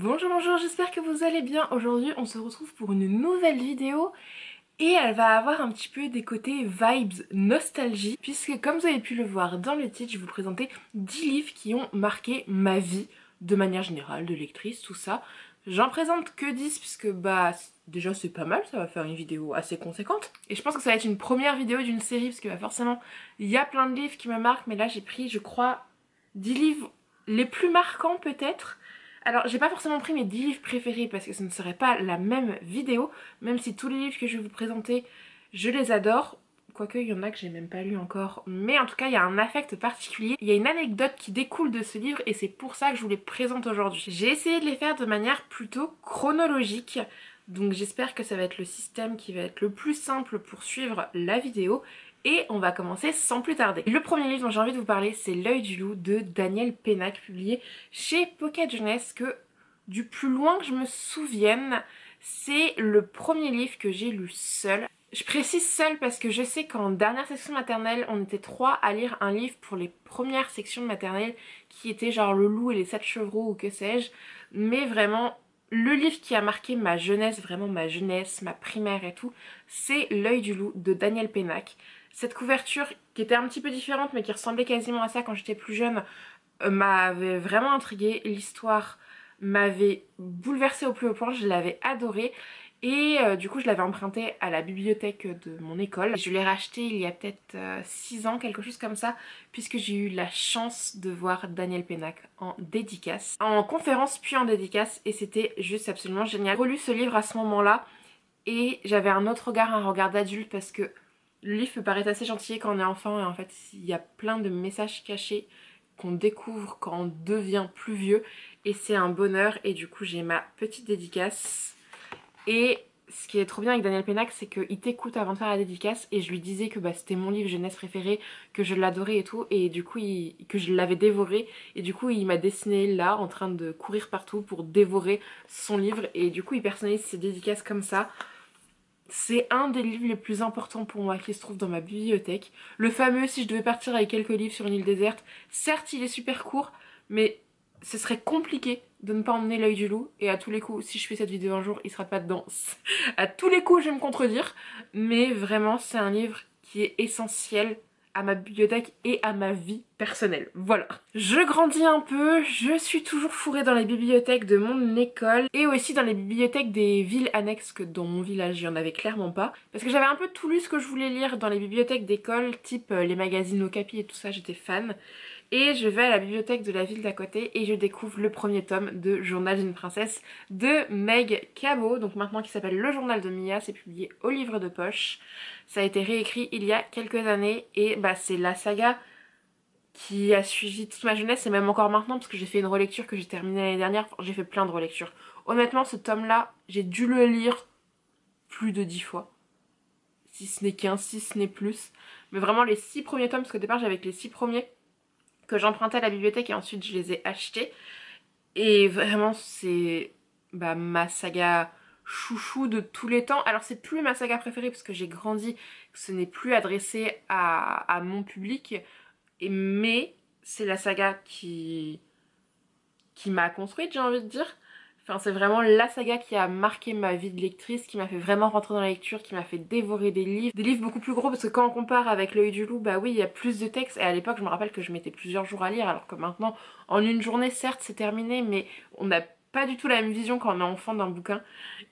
Bonjour, bonjour, j'espère que vous allez bien. Aujourd'hui, on se retrouve pour une nouvelle vidéo et elle va avoir un petit peu des côtés vibes nostalgie puisque comme vous avez pu le voir dans le titre, je vais vous présenter 10 livres qui ont marqué ma vie de manière générale, de lectrice, tout ça. J'en présente que 10 puisque déjà c'est pas mal, ça va faire une vidéo assez conséquente. Et je pense que ça va être une première vidéo d'une série parce que forcément il y a plein de livres qui me marquent, mais là j'ai pris je crois 10 livres les plus marquants peut-être. Alors j'ai pas forcément pris mes 10 livres préférés parce que ce ne serait pas la même vidéo, même si tous les livres que je vais vous présenter, je les adore. Quoique il y en a que j'ai même pas lu encore, mais en tout cas il y a un affect particulier. Il y a une anecdote qui découle de ce livre et c'est pour ça que je vous les présente aujourd'hui. J'ai essayé de les faire de manière plutôt chronologique, donc j'espère que ça va être le système qui va être le plus simple pour suivre la vidéo. Et on va commencer sans plus tarder. Le premier livre dont j'ai envie de vous parler, c'est L'œil du loup de Daniel Pénac, publié chez Pocket Jeunesse, que du plus loin que je me souvienne, c'est le premier livre que j'ai lu seule. Je précise seule parce que je sais qu'en dernière section maternelle, on était 3 à lire un livre pour les premières sections de maternelle qui était genre Le loup et les 7 chevreaux ou que sais-je. Mais vraiment, le livre qui a marqué ma jeunesse, vraiment ma jeunesse, ma primaire et tout, c'est L'œil du loup de Daniel Pénac. Cette couverture qui était un petit peu différente mais qui ressemblait quasiment à ça quand j'étais plus jeune m'avait vraiment intriguée. L'histoire m'avait bouleversée au plus haut point, je l'avais adorée. Et du coup je l'avais emprunté à la bibliothèque de mon école. Je l'ai racheté il y a peut-être 6 ans, quelque chose comme ça, puisque j'ai eu la chance de voir Daniel Pénac en dédicace, en conférence puis en dédicace, et c'était juste absolument génial. J'ai relu ce livre à ce moment-là et j'avais un autre regard, un regard d'adulte, parce que le livre peut paraître assez gentil quand on est enfant et en fait il y a plein de messages cachés qu'on découvre quand on devient plus vieux et c'est un bonheur. Et du coup j'ai ma petite dédicace. Et ce qui est trop bien avec Daniel Pénac, c'est qu'il t'écoute avant de faire la dédicace et je lui disais que c'était mon livre jeunesse préféré, que je l'adorais et tout, et du coup que je l'avais dévoré, et du coup il m'a dessiné là en train de courir partout pour dévorer son livre, et du coup il personnalise ses dédicaces comme ça. C'est un des livres les plus importants pour moi qui se trouve dans ma bibliothèque. Le fameux Si je devais partir avec quelques livres sur une île déserte. Certes, il est super court, mais ce serait compliqué de ne pas emmener L'œil du loup. Et à tous les coups, si je fais cette vidéo un jour, il sera pas dedans. À tous les coups, je vais me contredire. Mais vraiment, c'est un livre qui est essentiel à ma bibliothèque et à ma vie personnelle. Voilà. Je grandis un peu, je suis toujours fourrée dans les bibliothèques de mon école et aussi dans les bibliothèques des villes annexes, que dans mon village il y en avait clairement pas. Parce que j'avais un peu tout lu ce que je voulais lire dans les bibliothèques d'école, type les magazines Okapi et tout ça, j'étais fan. Et je vais à la bibliothèque de la ville d'à côté et je découvre le premier tome de Journal d'une princesse de Meg Cabot, donc maintenant qui s'appelle Le Journal de Mia, c'est publié au livre de poche. Ça a été réécrit il y a quelques années et c'est la saga qui a suivi toute ma jeunesse et même encore maintenant parce que j'ai fait une relecture que j'ai terminée l'année dernière. J'ai fait plein de relectures. Honnêtement, ce tome-là, j'ai dû le lire plus de 10 fois. Si ce n'est 15, si ce n'est plus. Mais vraiment les 6 premiers tomes, parce qu'au départ j'avais que les 6 premiers que j'empruntais à la bibliothèque et ensuite je les ai achetés. Et vraiment c'est ma saga chouchou de tous les temps. Alors c'est plus ma saga préférée parce que j'ai grandi, ce n'est plus adressé à mon public, mais c'est la saga qui m'a construite, j'ai envie de dire. Enfin, c'est vraiment la saga qui a marqué ma vie de lectrice, qui m'a fait vraiment rentrer dans la lecture, qui m'a fait dévorer des livres beaucoup plus gros, parce que quand on compare avec L'œil du loup, oui, il y a plus de textes, et à l'époque, je me rappelle que je mettais plusieurs jours à lire, alors que maintenant, en une journée, certes, c'est terminé, mais on n'a pas du tout la même vision quand on est enfant d'un bouquin.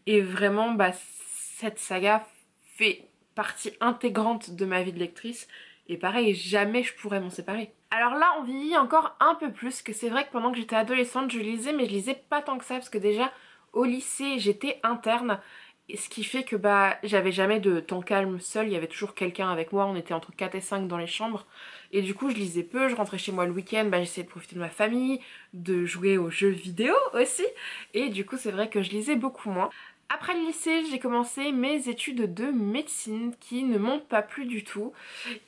Et vraiment, cette saga fait partie intégrante de ma vie de lectrice, et pareil, jamais je pourrais m'en séparer. Alors là, on vieillit encore un peu plus, que c'est vrai que pendant que j'étais adolescente, je lisais, mais je lisais pas tant que ça, parce que déjà, au lycée, j'étais interne, ce qui fait que j'avais jamais de temps calme seule, il y avait toujours quelqu'un avec moi, on était entre 4 et 5 dans les chambres, et du coup, je lisais peu, je rentrais chez moi le week-end, j'essayais de profiter de ma famille, de jouer aux jeux vidéo aussi, et du coup, c'est vrai que je lisais beaucoup moins. Après le lycée, j'ai commencé mes études de médecine qui ne m'ont pas plu du tout,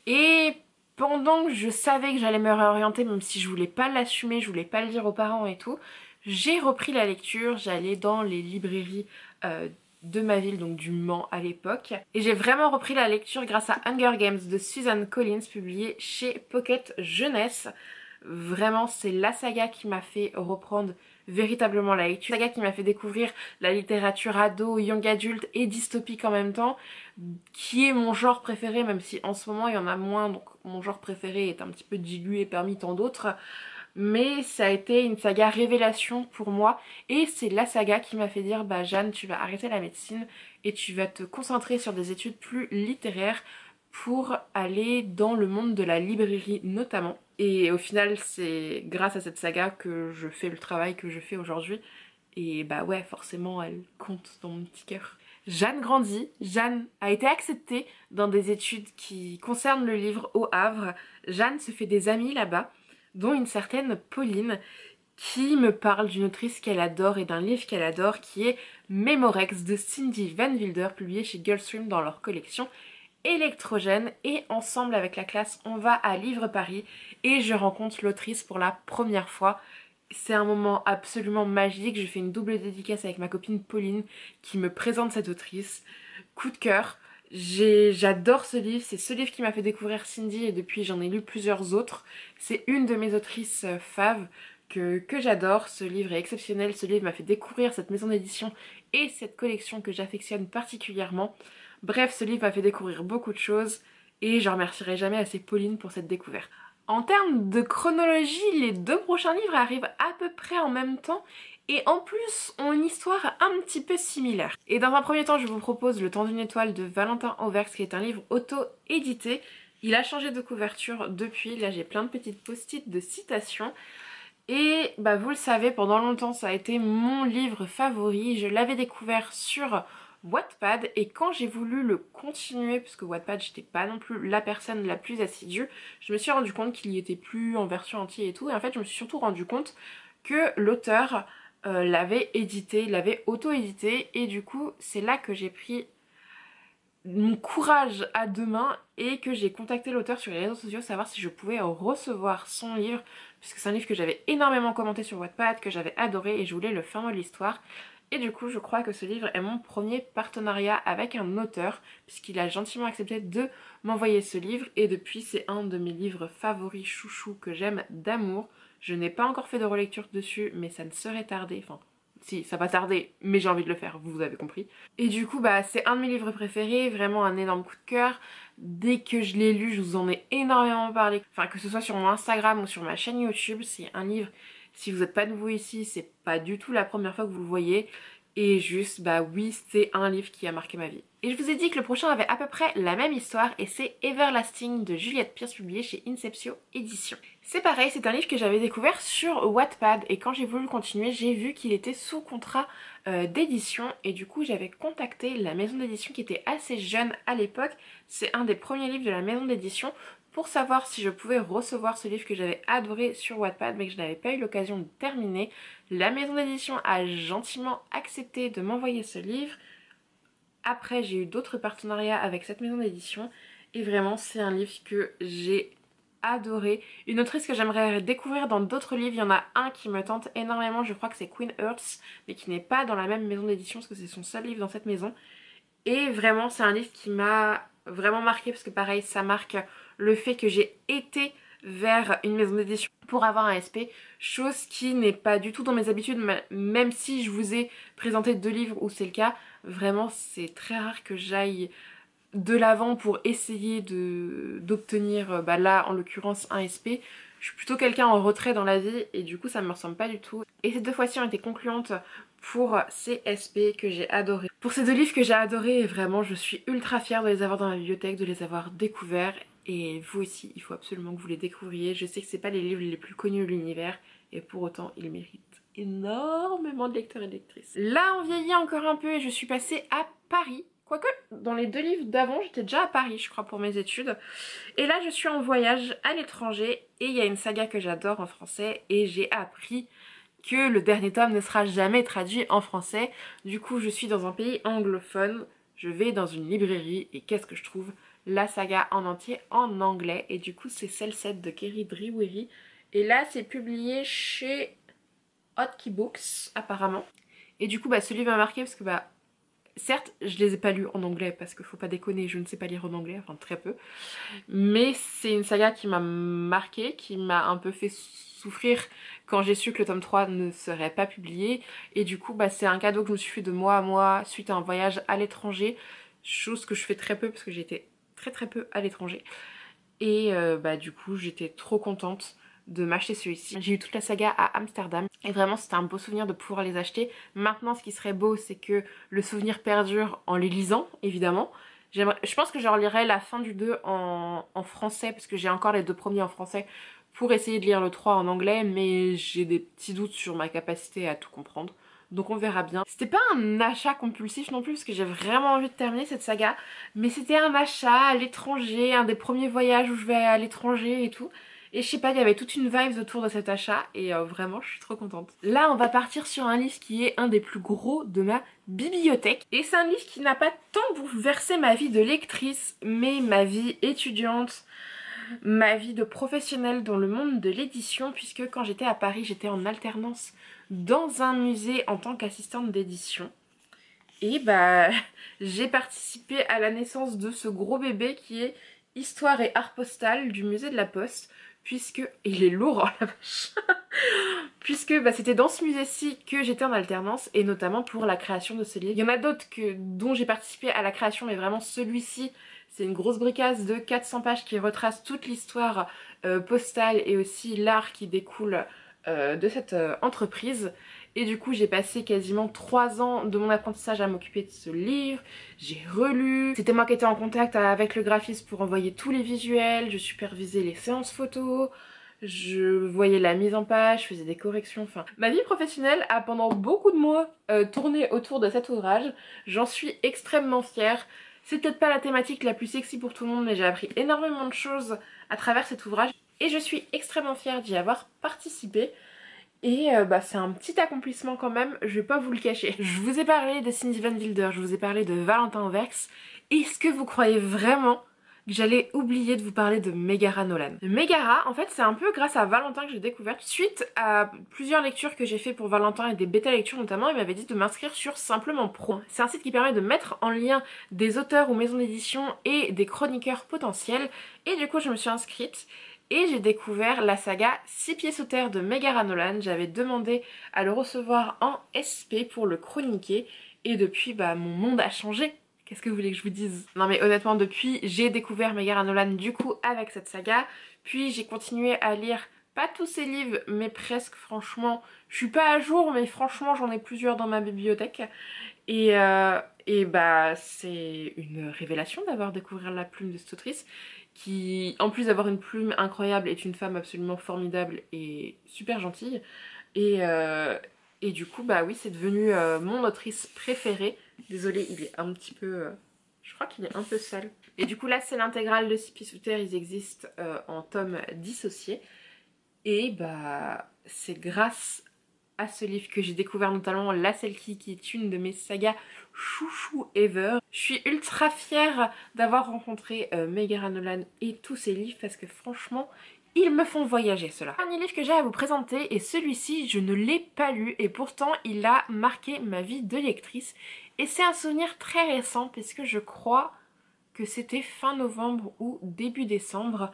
et pendant que je savais que j'allais me réorienter, même si je voulais pas l'assumer, je voulais pas le dire aux parents et tout, j'ai repris la lecture, j'allais dans les librairies de ma ville, donc du Mans à l'époque, et j'ai vraiment repris la lecture grâce à Hunger Games de Susan Collins, publié chez Pocket Jeunesse. Vraiment, c'est la saga qui m'a fait reprendre véritablement la lecture. Saga qui m'a fait découvrir la littérature ado, young adulte et dystopique en même temps, qui est mon genre préféré, même si en ce moment il y en a moins, donc mon genre préféré est un petit peu dilué parmi tant d'autres. Mais ça a été une saga révélation pour moi et c'est la saga qui m'a fait dire bah Jeanne, tu vas arrêter la médecine et tu vas te concentrer sur des études plus littéraires pour aller dans le monde de la librairie notamment. Et au final c'est grâce à cette saga que je fais le travail que je fais aujourd'hui et bah ouais, forcément elle compte dans mon petit cœur. Jeanne grandit, Jeanne a été acceptée dans des études qui concernent le livre au Havre. Jeanne se fait des amis là-bas, dont une certaine Pauline, qui me parle d'une autrice qu'elle adore et d'un livre qu'elle adore qui est Mémorex de Cindy Van Wilder, publié chez Girlstream dans leur collection Électrogène. Et ensemble avec la classe, on va à Livre Paris et je rencontre l'autrice pour la première fois. C'est un moment absolument magique, je fais une double dédicace avec ma copine Pauline qui me présente cette autrice. Coup de cœur, j'adore ce livre, c'est ce livre qui m'a fait découvrir Cindy et depuis j'en ai lu plusieurs autres. C'est une de mes autrices faves que j'adore, ce livre est exceptionnel, ce livre m'a fait découvrir cette maison d'édition et cette collection que j'affectionne particulièrement. Bref, ce livre m'a fait découvrir beaucoup de choses et je remercierai jamais assez Pauline pour cette découverte. En termes de chronologie, les deux prochains livres arrivent à peu près en même temps et en plus ont une histoire un petit peu similaire. Et dans un premier temps, je vous propose Le temps d'une étoile de Valentin Auverx qui est un livre auto-édité. Il a changé de couverture depuis, là j'ai plein de petites post-it de citations. Et bah vous le savez, pendant longtemps ça a été mon livre favori. Je l'avais découvert sur Wattpad et quand j'ai voulu le continuer, puisque Wattpad j'étais pas non plus la personne la plus assidue, je me suis rendu compte qu'il y était plus en version entière et tout. Et en fait je me suis surtout rendu compte que l'auteur l'avait édité, l'avait auto-édité et du coup c'est là que j'ai pris mon courage à deux mains et que j'ai contacté l'auteur sur les réseaux sociaux savoir si je pouvais recevoir son livre puisque c'est un livre que j'avais énormément commenté sur Wattpad, que j'avais adoré et je voulais le fin mot de l'histoire. Et du coup je crois que ce livre est mon premier partenariat avec un auteur puisqu'il a gentiment accepté de m'envoyer ce livre et depuis c'est un de mes livres favoris chouchou que j'aime d'amour. Je n'ai pas encore fait de relecture dessus mais ça ne serait tardé, enfin si, ça va tarder, mais j'ai envie de le faire, vous avez compris. Et du coup, bah, c'est un de mes livres préférés, vraiment un énorme coup de cœur. Dès que je l'ai lu, je vous en ai énormément parlé. Enfin, que ce soit sur mon Instagram ou sur ma chaîne YouTube, c'est un livre, si vous n'êtes pas nouveau ici, c'est pas du tout la première fois que vous le voyez. Et juste, bah oui, c'est un livre qui a marqué ma vie. Et je vous ai dit que le prochain avait à peu près la même histoire et c'est Everlasting de Juliette Pierce publié chez Inceptio Éditions. C'est pareil, c'est un livre que j'avais découvert sur Wattpad et quand j'ai voulu le continuer, j'ai vu qu'il était sous contrat d'édition et du coup j'avais contacté la maison d'édition qui était assez jeune à l'époque. C'est un des premiers livres de la maison d'édition pour savoir si je pouvais recevoir ce livre que j'avais adoré sur Wattpad mais que je n'avais pas eu l'occasion de terminer. La maison d'édition a gentiment accepté de m'envoyer ce livre. Après j'ai eu d'autres partenariats avec cette maison d'édition et vraiment c'est un livre que j'ai adoré. Une autrice que j'aimerais découvrir dans d'autres livres, il y en a un qui me tente énormément, je crois que c'est Queen Earths, mais qui n'est pas dans la même maison d'édition parce que c'est son seul livre dans cette maison. Et vraiment c'est un livre qui m'a vraiment marqué parce que pareil ça marque le fait que j'ai été vers une maison d'édition pour avoir un SP, chose qui n'est pas du tout dans mes habitudes, même si je vous ai présenté deux livres où c'est le cas, vraiment c'est très rare que j'aille de l'avant pour essayer d'obtenir, bah là en l'occurrence un SP. Je suis plutôt quelqu'un en retrait dans la vie et du coup ça me ressemble pas du tout. Et ces deux fois-ci ont été concluantes pour ces SP que j'ai adoré. Pour ces deux livres que j'ai adorés, vraiment je suis ultra fière de les avoir dans ma bibliothèque, de les avoir découverts. Et vous aussi, il faut absolument que vous les découvriez. Je sais que c'est pas les livres les plus connus de l'univers et pour autant ils méritent énormément de lecteurs et de lectrices. Là on vieillit encore un peu et je suis passée à Paris. Quoique, dans les deux livres d'avant, j'étais déjà à Paris, je crois, pour mes études. Et là, je suis en voyage à l'étranger et il y a une saga que j'adore en français et j'ai appris que le dernier tome ne sera jamais traduit en français. Du coup, je suis dans un pays anglophone, je vais dans une librairie et qu'est-ce que je trouve? La saga en entier en anglais. Et du coup, c'est Cell 7 de Kerry Drewry. Et là, c'est publié chez Hotkey Books, apparemment. Et du coup, bah, ce livre m'a marqué parce que bah, Certes, je les ai pas lus en anglais parce qu'il faut pas déconner, je ne sais pas lire en anglais, enfin très peu. Mais c'est une saga qui m'a marquée, qui m'a un peu fait souffrir quand j'ai su que le tome 3 ne serait pas publié. Et du coup, bah, c'est un cadeau que je me suis fait de moi à moi suite à un voyage à l'étranger. Chose que je fais très peu parce que j'étais très peu à l'étranger. Et bah du coup j'étais trop contente de m'acheter celui-ci. J'ai eu toute la saga à Amsterdam et vraiment c'était un beau souvenir de pouvoir les acheter. Maintenant ce qui serait beau c'est que le souvenir perdure en les lisant évidemment. Je pense que je relirai la fin du 2 en français parce que j'ai encore les deux premiers en français pour essayer de lire le 3 en anglais, mais j'ai des petits doutes sur ma capacité à tout comprendre. Donc on verra bien. C'était pas un achat compulsif non plus parce que j'ai vraiment envie de terminer cette saga, mais c'était un achat à l'étranger, un des premiers voyages où je vais à l'étranger et tout. Et je sais pas, il y avait toute une vibe autour de cet achat et vraiment je suis trop contente. Là on va partir sur un livre qui est un des plus gros de ma bibliothèque. Et c'est un livre qui n'a pas tant bouleversé ma vie de lectrice, mais ma vie étudiante, ma vie de professionnelle dans le monde de l'édition, puisque quand j'étais à Paris, j'étais en alternance dans un musée en tant qu'assistante d'édition. Et bah, j'ai participé à la naissance de ce gros bébé qui est Histoire et art postal du musée de la Poste, puisque... il est lourd, oh la vache. Puisque bah, c'était dans ce musée-ci que j'étais en alternance, et notamment pour la création de ce livre. Il y en a d'autres dont j'ai participé à la création, mais vraiment celui-ci, c'est une grosse bricasse de 400 pages qui retrace toute l'histoire postale et aussi l'art qui découle de cette entreprise. Et du coup j'ai passé quasiment 3 ans de mon apprentissage à m'occuper de ce livre. J'ai relu, c'était moi qui étais en contact avec le graphiste pour envoyer tous les visuels, je supervisais les séances photos, je voyais la mise en page, je faisais des corrections, enfin... Ma vie professionnelle a pendant beaucoup de mois tourné autour de cet ouvrage. J'en suis extrêmement fière. C'est peut-être pas la thématique la plus sexy pour tout le monde, mais j'ai appris énormément de choses à travers cet ouvrage. Et je suis extrêmement fière d'y avoir participé. Et bah, c'est un petit accomplissement quand même, je vais pas vous le cacher. Je vous ai parlé de Cindy Van Wilder, je vous ai parlé de Valentin Verx. Est-ce que vous croyez vraiment que j'allais oublier de vous parler de Megara Nolan? Megara, en fait, c'est un peu grâce à Valentin que j'ai découvert. Suite à plusieurs lectures que j'ai fait pour Valentin et des bêta lectures notamment, il m'avait dit de m'inscrire sur Simplement Pro. C'est un site qui permet de mettre en lien des auteurs ou maisons d'édition et des chroniqueurs potentiels. Et du coup, je me suis inscrite. Et j'ai découvert la saga 6 pieds sous terre de Megara Nolan. J'avais demandé à le recevoir en SP pour le chroniquer. Et depuis, bah, mon monde a changé. Qu'est-ce que vous voulez que je vous dise? Non mais honnêtement, depuis, j'ai découvert Megara Nolan du coup avec cette saga. Puis j'ai continué à lire, pas tous ses livres, mais presque franchement. Je suis pas à jour, mais franchement, j'en ai plusieurs dans ma bibliothèque. Et bah, c'est une révélation d'avoir découvert la plume de cette autrice qui, en plus d'avoir une plume incroyable, est une femme absolument formidable et super gentille. Et du coup, bah oui, c'est devenu mon autrice préférée. Désolée, il est un petit peu... je crois qu'il est un peu sale. Et du coup, là, c'est l'intégrale de 6 pieds sous terre. Ils existent en tomes dissociés. Et bah, c'est grâce à ce livre que j'ai découvert notamment La Selkie, qui est une de mes sagas chouchou ever. Je suis ultra fière d'avoir rencontré Megara Nolan et tous ses livres parce que franchement, ils me font voyager ceux-là. Le dernier livre que j'ai à vous présenter et celui-ci, je ne l'ai pas lu et pourtant il a marqué ma vie de lectrice. Et c'est un souvenir très récent puisque je crois que c'était fin novembre ou début décembre.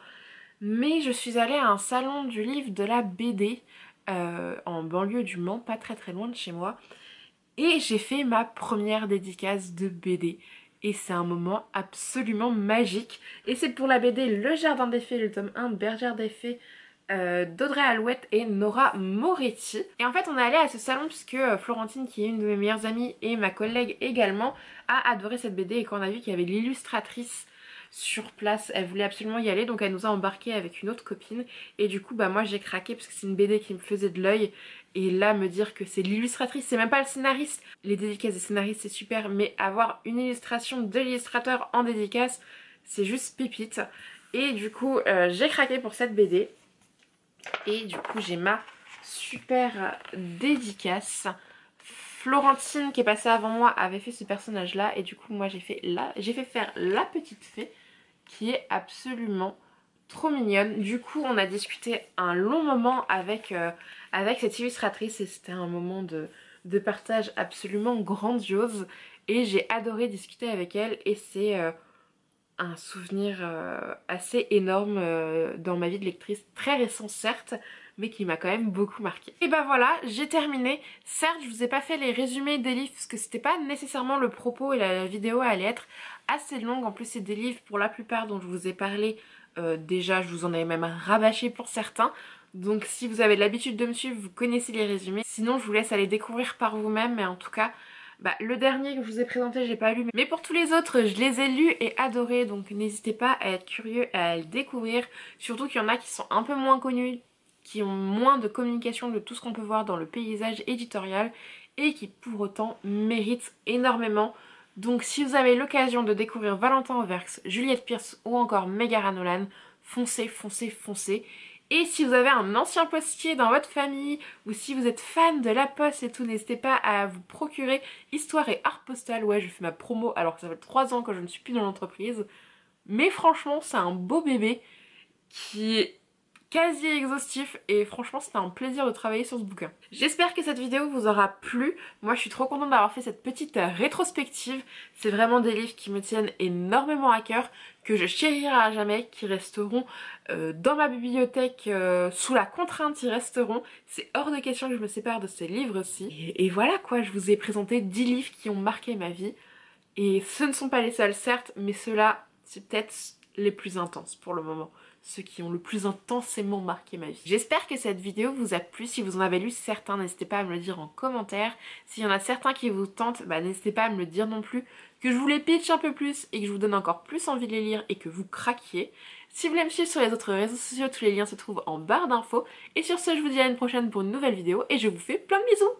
Mais je suis allée à un salon du livre de la BD en banlieue du Mans, pas très loin de chez moi. Et j'ai fait ma première dédicace de BD. Et c'est un moment absolument magique. Et c'est pour la BD Le Jardin des Fées, le tome 1, Bergère des Fées, d'Audrey Alouette et Nora Moretti. Et en fait on est allé à ce salon puisque Florentine, qui est une de mes meilleures amies et ma collègue également, a adoré cette BD. Et quand on a vu qu'il y avait l'illustratrice sur place, elle voulait absolument y aller, donc elle nous a embarqué avec une autre copine. Et du coup bah moi j'ai craqué parce que c'est une BD qui me faisait de l'œil. Et là me dire que c'est l'illustratrice, c'est même pas le scénariste. Les dédicaces des scénaristes c'est super, mais avoir une illustration de l'illustrateur en dédicace, c'est juste pépite. Et du coup j'ai craqué pour cette BD. Et du coup j'ai ma super dédicace. Florentine qui est passée avant moi avait fait ce personnage là. Et du coup moi j'ai fait faire la petite fée, qui est absolument trop mignonne. Du coup on a discuté un long moment avec cette illustratrice. Et c'était un moment de partage absolument grandiose. et j'ai adoré discuter avec elle et c'est un souvenir assez énorme dans ma vie de lectrice, très récent certes, mais qui m'a quand même beaucoup marqué. Et bah voilà, j'ai terminé. Certes, je vous ai pas fait les résumés des livres parce que c'était pas nécessairement le propos et la vidéo allait être assez longue. En plus, c'est des livres pour la plupart dont je vous ai parlé. Déjà, je vous en avais même rabâché pour certains. Donc si vous avez l'habitude de me suivre, vous connaissez les résumés. Sinon, je vous laisse aller découvrir par vous-même, mais en tout cas, bah, le dernier que je vous ai présenté, j'ai pas lu, mais pour tous les autres, je les ai lus et adorés, donc n'hésitez pas à être curieux et à le découvrir. Surtout qu'il y en a qui sont un peu moins connus, qui ont moins de communication de tout ce qu'on peut voir dans le paysage éditorial et qui pour autant méritent énormément. Donc si vous avez l'occasion de découvrir Valentin Auverx, Juliette Pierce ou encore Megara Nolan, foncez, foncez, foncez. Et si vous avez un ancien postier dans votre famille ou si vous êtes fan de La Poste et tout, n'hésitez pas à vous procurer Histoire et Art Postal. Ouais, je fais ma promo alors que ça fait 3 ans que je ne suis plus dans l'entreprise. Mais franchement, c'est un beau bébé qui est quasi exhaustif et franchement c'était un plaisir de travailler sur ce bouquin. J'espère que cette vidéo vous aura plu. Moi je suis trop contente d'avoir fait cette petite rétrospective. C'est vraiment des livres qui me tiennent énormément à cœur, que je chérirai à jamais, qui resteront dans ma bibliothèque sous la contrainte, ils resteront. C'est hors de question que je me sépare de ces livres-ci. Et voilà quoi, je vous ai présenté 10 livres qui ont marqué ma vie. Et ce ne sont pas les seuls certes, mais ceux-là c'est peut-être les plus intenses pour le moment. Ceux qui ont le plus intensément marqué ma vie. J'espère que cette vidéo vous a plu. Si vous en avez lu certains, n'hésitez pas à me le dire en commentaire. S'il y en a certains qui vous tentent, bah, n'hésitez pas à me le dire non plus. Que je vous les pitch un peu plus et que je vous donne encore plus envie de les lire et que vous craquiez. Si vous voulez me suivre sur les autres réseaux sociaux, tous les liens se trouvent en barre d'infos. Et sur ce, je vous dis à une prochaine pour une nouvelle vidéo et je vous fais plein de bisous.